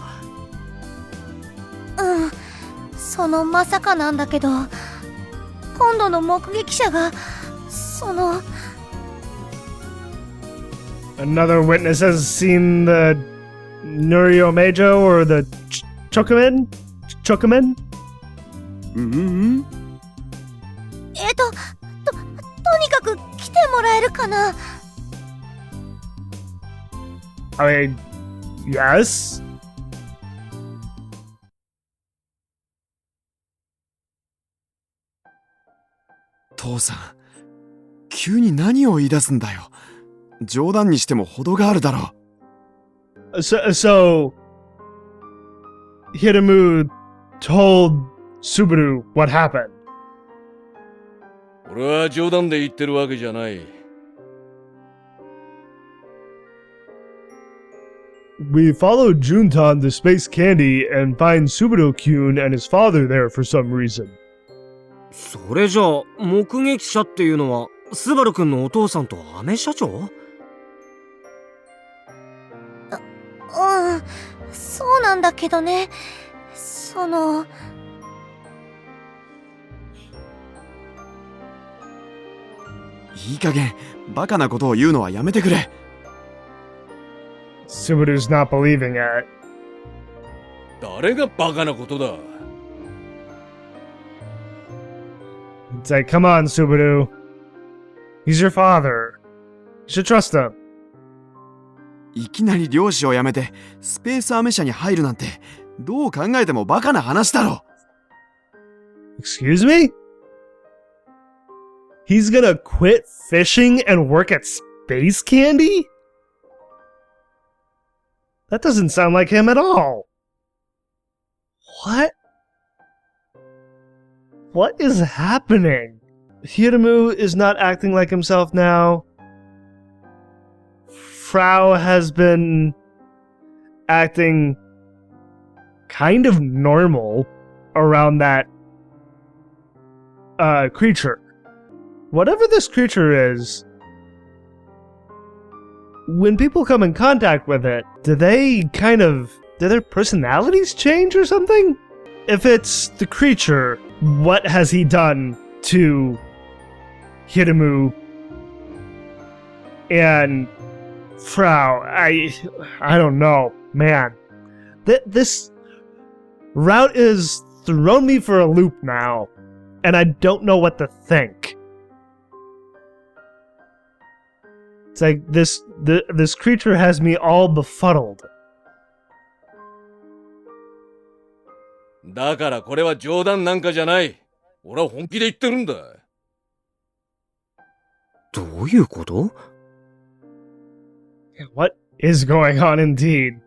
Speaker 4: そのまさかなんだけど、今度の目撃者が、
Speaker 1: Another witness has seen the Nurio Meijo or the Chokumen? Chokumen?
Speaker 4: とにかく来てもらえるかな。
Speaker 1: I mean, yes?
Speaker 10: 父さん、急に何を言い出すんだよ。冗談にしても程があるだろう。
Speaker 1: So Hiramu told Subaru what happened.
Speaker 9: 俺は冗談で言ってるわけじゃない。
Speaker 1: We followed Juntan to Space Candy and find Subaru-kyun and his father there for some reason.
Speaker 2: それじゃあ、目撃者っていうのは、スバル君のお父さんとアメ社長？
Speaker 4: そうなんだけどね。
Speaker 10: いい加減、バカなことを言うのはやめてくれ。
Speaker 1: Subaru's not believing it.
Speaker 9: 誰がバカなことだ。
Speaker 1: It's like, come on, Subaru. He's your father. You should trust him.
Speaker 10: いきなり漁師を辞めてスペースアメ車に入るなんてどう考えてもバカな話だろ。
Speaker 1: Excuse me? He's gonna quit fishing and work at Space Candy? That doesn't sound like him at all. What? What is happening? Hiramu is not acting like himself now. Frau has been acting kind of normal around that creature. Whatever this creature is, when people come in contact with it, do their personalities change or something? If it's the creature, what has he done to Hiramu and Frau? I don't know, man. This route is thrown me for a loop now, and I don't know what to think. It's like this creature has me all befuddled.
Speaker 9: だからこれは冗談なんかじゃない。俺は本気で言ってるんだ。
Speaker 2: どういうこと？
Speaker 1: What is going on indeed?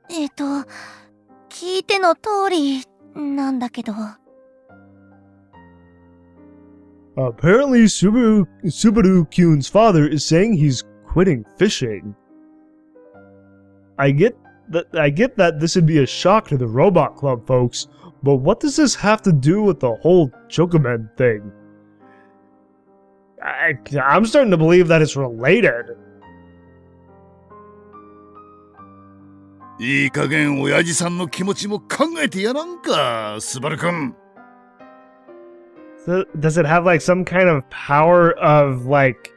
Speaker 4: 聞いての通りなんだけど。
Speaker 1: Apparently, Subaru-kun's father is saying he's quitting fishing. I get that this would be a shock to the Robot Club folks, but what does this have to do with the whole Chocomen thing? I'm starting to believe that it's related.
Speaker 8: いい加減親父さんの気持ちも考えてやらんか、スバル君。
Speaker 1: So, does it have like some kind of power of like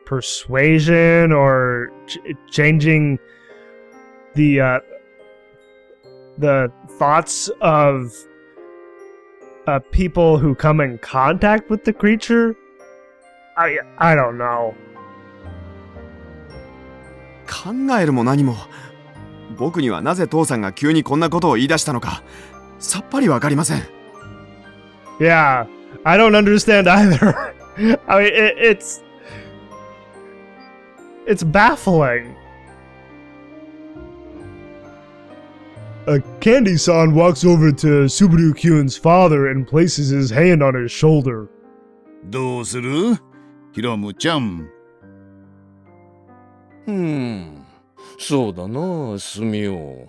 Speaker 1: persuasion or changing the thoughts of people who come in contact with the creature? I don't know.
Speaker 10: 考えるも何も僕にはなぜ父さんが急にこんなことを言い出したのかさっぱりわかりません。
Speaker 1: Yeah, I don't understand either. I mean, it's baffling. Candy-san walks over to Subaru-kun's father and places his hand on his shoulder.
Speaker 8: どうする？ヒロムちゃん。
Speaker 9: そうだな、スミオ。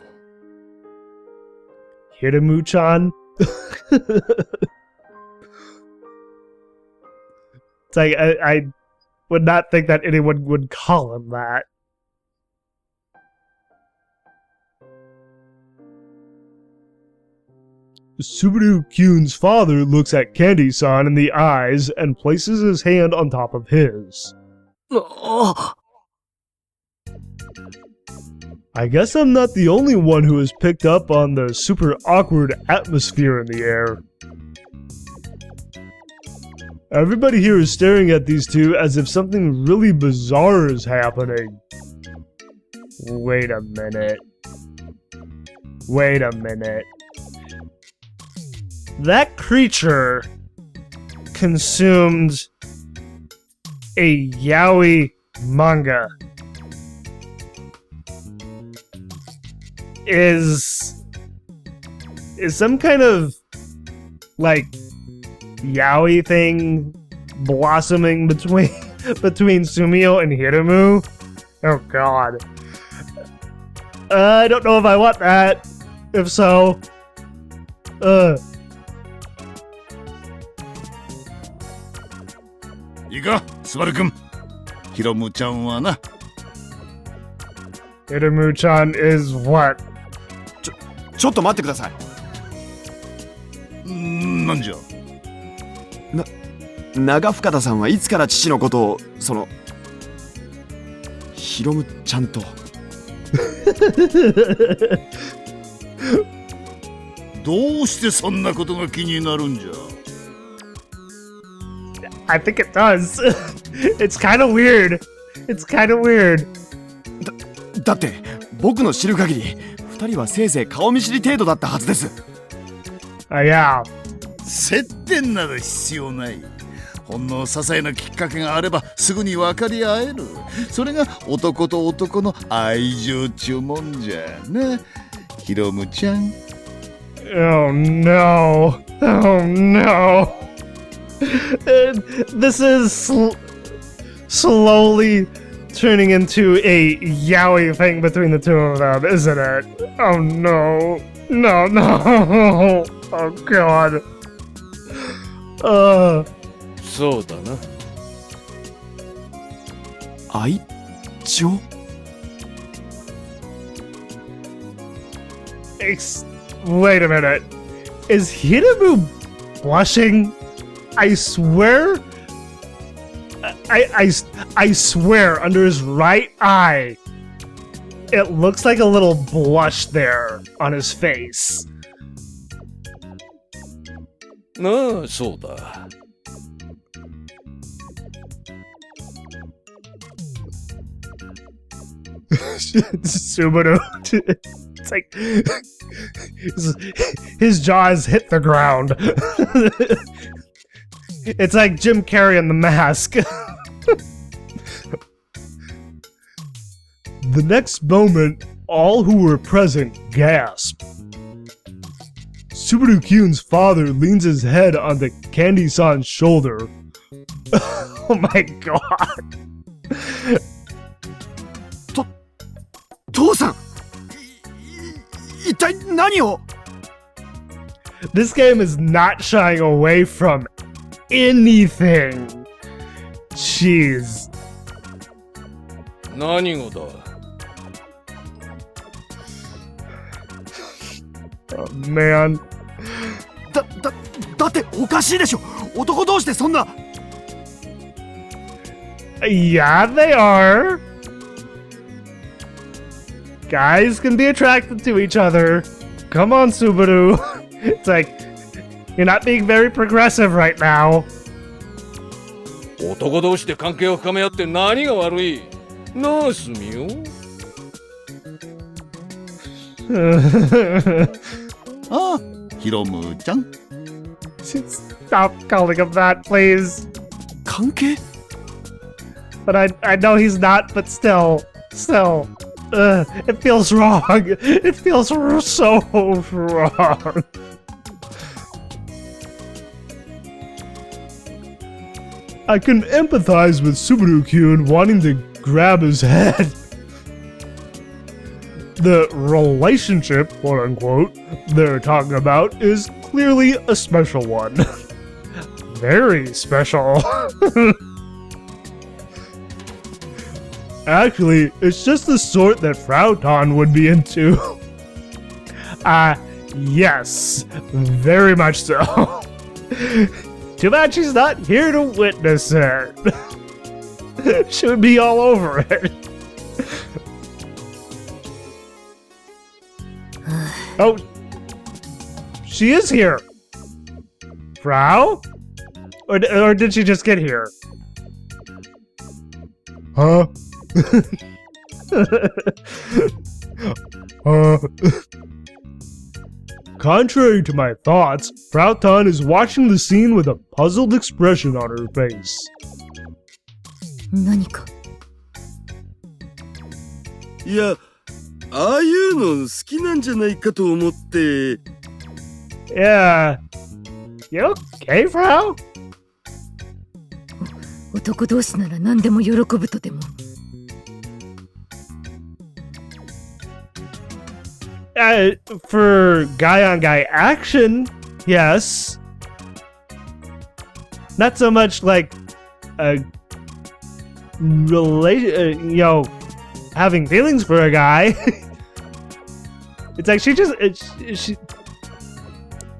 Speaker 1: Hiramu-chan? It's like, I would not think that anyone would call him that. Subaru-kun's father looks at Candy-san in the eyes and places his hand on top of his. I guess I'm not the only one who has picked up on the super awkward atmosphere in the air. Everybody here is staring at these two as if something really bizarre is happening. Wait a minute. That creature consumed a yaoi manga. Is some kind of like yaoi thing blossoming between Sumio and Hiramu? Oh god. I don't know if I want that. If so,
Speaker 8: いいか、スバル君。ヒロムちゃんはな。
Speaker 1: Hiramu-chan is what?
Speaker 10: ちょっと待ってください。
Speaker 8: なんじゃ。
Speaker 10: 長深田さんはいつから父のことをヒロムちゃんと
Speaker 8: どうしてそんなことが気になるんじゃ。
Speaker 1: I think it does. It's kind of weird. It's kind of weird.
Speaker 10: だって僕の知る限り2人はせいぜい顔見知り程度だったはずです。
Speaker 1: Yeah.
Speaker 8: 接点など必要ない。ほんの些細なきっかけがあればすぐに分かり合える。それが男と男の愛情ちゅうもんじゃな、ヒロムちゃん。
Speaker 1: Oh no. Oh no. This is slowly turning into a yaoi thing between the two of them, isn't it? Oh no. No, no. Oh god.
Speaker 9: そうだな。
Speaker 10: 愛情？
Speaker 1: Wait a minute. Is Hiramu blushing? I swear. I swear, under his right eye, it looks like a little blush there on his face.
Speaker 9: なあ、そうだ。
Speaker 1: Subaru. It's like his jaws hit the ground. It's like Jim Carrey in The Mask. The next moment, all who were present gasped. Subaru Kyun's father leans his head on the Candy-san's shoulder. Oh my god.
Speaker 10: 父さん、一体何を？
Speaker 1: This game is not shying away from anything. Jeez.
Speaker 9: 何がだ？
Speaker 1: Oh man.
Speaker 10: だっておかしいでしょ。男同士でそんな。
Speaker 1: Yeah, they are. Guys can be attracted to each other. Come on, Subaru. It's like, you're not being very progressive right now.
Speaker 9: 男同士で関係を深め合って何が悪い？なあ、スミオ。
Speaker 8: ああ、ヒロムちゃん。
Speaker 1: Stop calling him that, please.
Speaker 10: 関係？
Speaker 1: But I know he's not, but still. It feels wrong. It feels so wrong. I can empathize with Subaru-kyun wanting to grab his head. The relationship, quote unquote, they're talking about is clearly a special one. Very special. Actually, it's just the sort that Frau would be into. Yes, very much so. Too bad she's not here to witness it. She would be all over it. Oh, she is here. Frau? Or did she just get here? Huh? Contrary to my thoughts, Frau is watching the scene with a puzzled expression on her face.
Speaker 6: 何か。
Speaker 3: いや、ああいうの好きなんじゃないかと思って。
Speaker 1: Yeah. You okay, Frau?
Speaker 6: 男同士なら何でも喜ぶとでも。
Speaker 1: For guy-on-guy action, yes. Not so much like a relation, having feelings for a guy. It's like she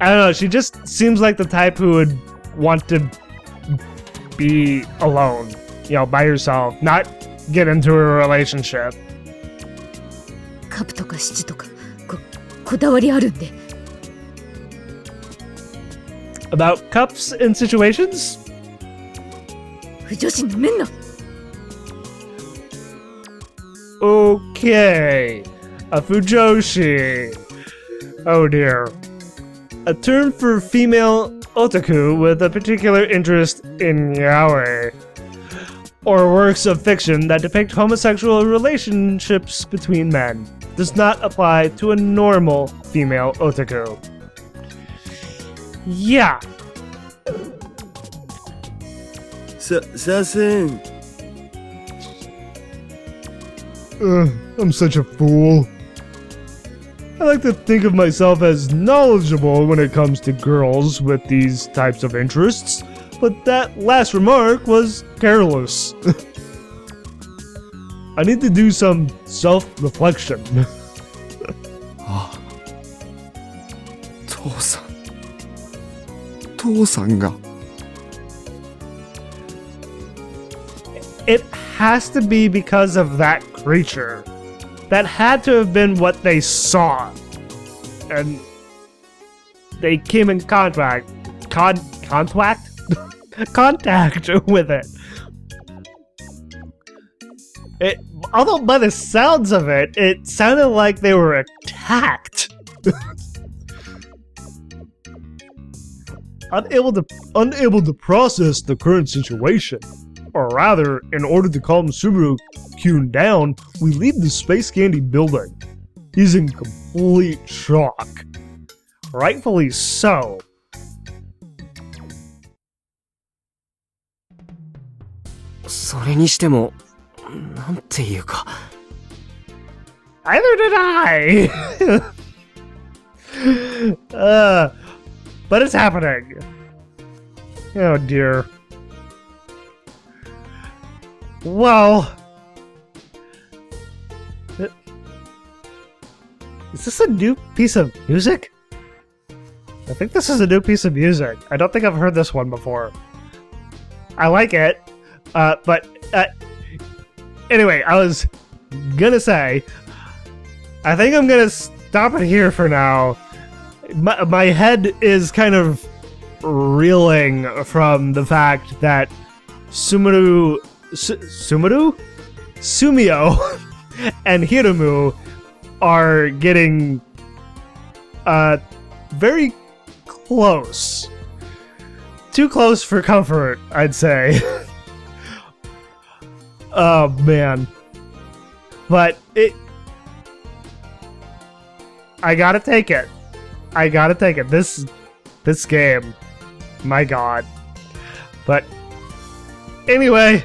Speaker 1: I don't know, she just seems like the type who would want to be alone, by herself, not get into a relationship.
Speaker 6: カプとかシチとかこだわりあるんで。
Speaker 1: About cups and situations?
Speaker 6: 不女子なめんな。
Speaker 1: Okay, a fujoshi. Oh dear. A term for female otaku with a particular interest in yaoi, or works of fiction that depict homosexual relationships between men. Does not apply to a normal female otaku. Yeah.
Speaker 3: させん。
Speaker 1: I'm such a fool. I like to think of myself as knowledgeable when it comes to girls with these types of interests, but that last remark was careless. I need to do some self-reflection.
Speaker 10: ああ、父さんが。
Speaker 1: It has to be because of that creature. That had to have been what they saw. And they came in contact with it. Although by the sounds of it, it sounded like they were attacked. Unable to process the current situation. Or rather, in order to calm Subaru-kun down, we leave the Space Candy building. He's in complete shock. Rightfully so.
Speaker 2: Soれにしても、なんていうか。
Speaker 1: Either did I! But it's happening. Oh dear. Well, is this a new piece of music? I think this is a new piece of music. I don't think I've heard this one before. I like it, but anyway, I was gonna say, I think I'm gonna stop it here for now. My head is kind of reeling from the fact that Sumio and Hiromu are getting very close. Too close for comfort, I'd say. Oh man. But I gotta take it. I gotta take it. This game. My god. But anyway,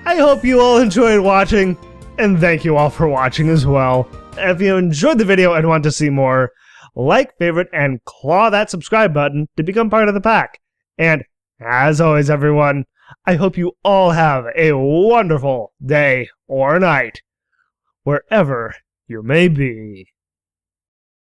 Speaker 1: I hope you all enjoyed watching, and thank you all for watching as well. If you enjoyed the video and want to see more, like, favorite, and claw that subscribe button to become part of the pack. And as always, everyone, I hope you all have a wonderful day or night, wherever you may be.